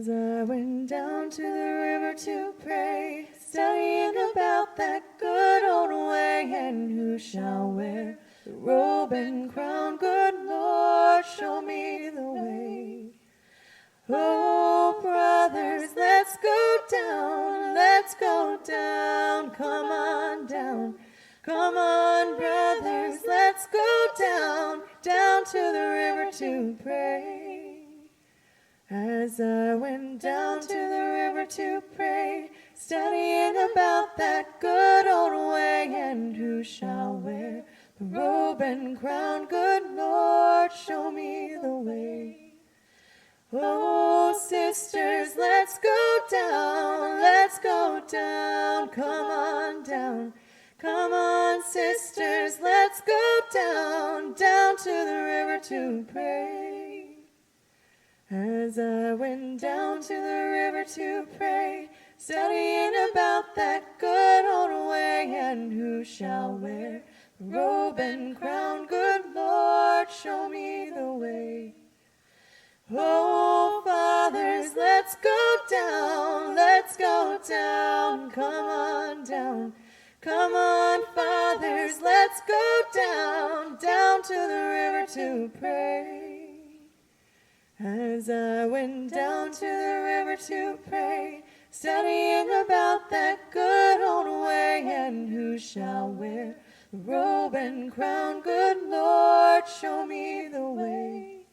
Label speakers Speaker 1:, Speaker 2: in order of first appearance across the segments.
Speaker 1: As I went down to the river to pray, studying about that good old way, and who shall wear the robe and crown, good Lord, show me the way. Oh, brothers, let's go down, come on down. Come on, brothers, let's go down to the river to pray. As I went down to the river to pray, studying about that good old way, and who shall wear the robe and crown, good Lord, show me the way. Oh, sisters, let's go down, come on down. Come on, sisters, let's go down to the river to pray. As I went down to the river to pray, studying about that good old way, and who shall wear the robe and crown, good Lord, show me the way. Oh, fathers, let's go down, come on down. Come on, fathers, let's go down to the river to pray. As I went down to the river to pray, studying about that good old way, and who shall wear the robe and crown, good Lord, show me the way.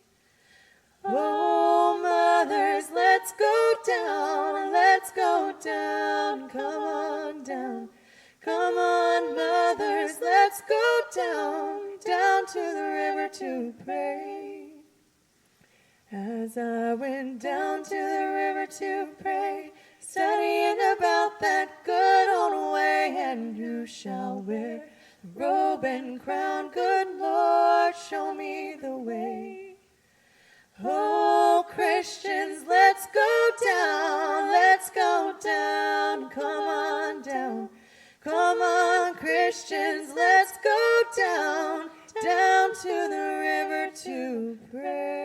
Speaker 1: Oh, mothers, let's go down, come on down. Come on, mothers, let's go down to the river to pray. As I went down to the river to pray, studying about that good old way, and who shall wear the robe and crown, good Lord, show me the way. Oh, Christians, let's go down, come on down. Come on, Christians, let's go down to the river to pray.